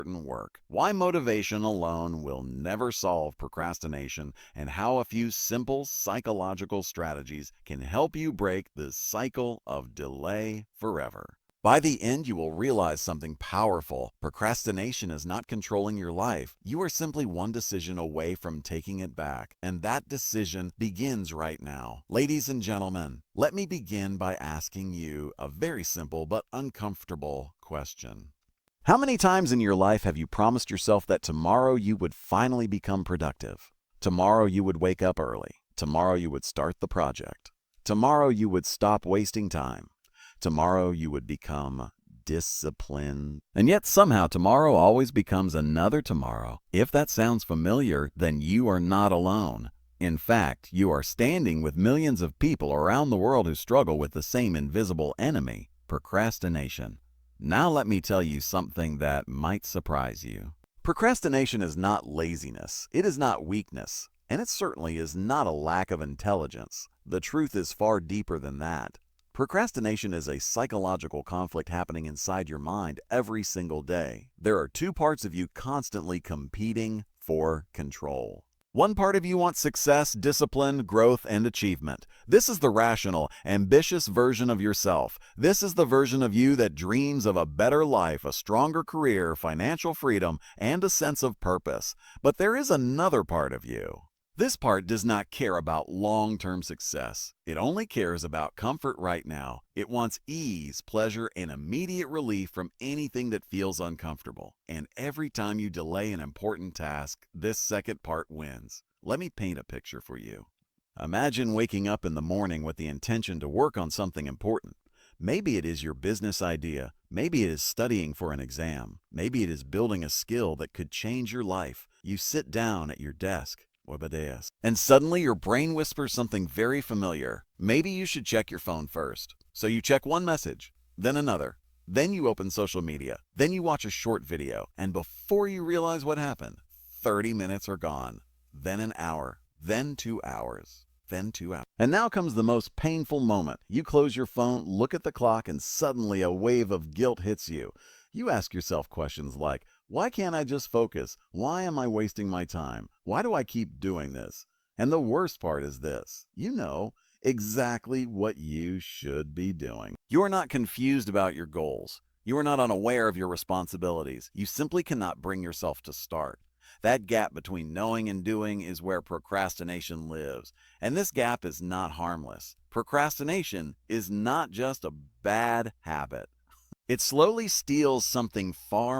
work, why motivation alone will never solve procrastination, and how a few simple psychological strategies can help you break the cycle of delay forever. By the end, you will realize something powerful. Procrastination is not controlling your life. You are simply one decision away from taking it back, and that decision begins right now. Ladies and gentlemen, let me begin by asking you a very simple but uncomfortable question. How many times in your life have you promised yourself that tomorrow you would finally become productive? Tomorrow you would wake up early. Tomorrow you would start the project. Tomorrow you would stop wasting time. Tomorrow you would become disciplined. And yet somehow tomorrow always becomes another tomorrow. If that sounds familiar, then you are not alone. In fact, you are standing with millions of people around the world who struggle with the same invisible enemy, procrastination. Now let me tell you something that might surprise you. Procrastination is not laziness. It is not weakness. And it certainly is not a lack of intelligence. The truth is far deeper than that. Procrastination is a psychological conflict happening inside your mind every single day. There are two parts of you constantly competing for control. One part of you wants success, discipline, growth, and achievement. This is the rational, ambitious version of yourself. This is the version of you that dreams of a better life, a stronger career, financial freedom, and a sense of purpose. But there is another part of you. This part does not care about long-term success. It only cares about comfort right now. It wants ease, pleasure, and immediate relief from anything that feels uncomfortable. And every time you delay an important task, this second part wins. Let me paint a picture for you. Imagine waking up in the morning with the intention to work on something important. Maybe it is your business idea. Maybe it is studying for an exam. Maybe it is building a skill that could change your life. You sit down at your desk. And suddenly your brain whispers something very familiar. Maybe you should check your phone first. So you check one message, then another. Then you open social media. Then you watch a short video. And before you realize what happened, 30 minutes are gone. Then an hour. Then 2 hours. Then 2 hours. And now comes the most painful moment. You close your phone, look at the clock, and suddenly a wave of guilt hits you. You ask yourself questions like, why can't I just focus? Why am I wasting my time? Why do I keep doing this? And the worst part is this. You know exactly what you should be doing. You are not confused about your goals. You are not unaware of your responsibilities. You simply cannot bring yourself to start. That gap between knowing and doing is where procrastination lives. And this gap is not harmless. Procrastination is not just a bad habit. It slowly steals something far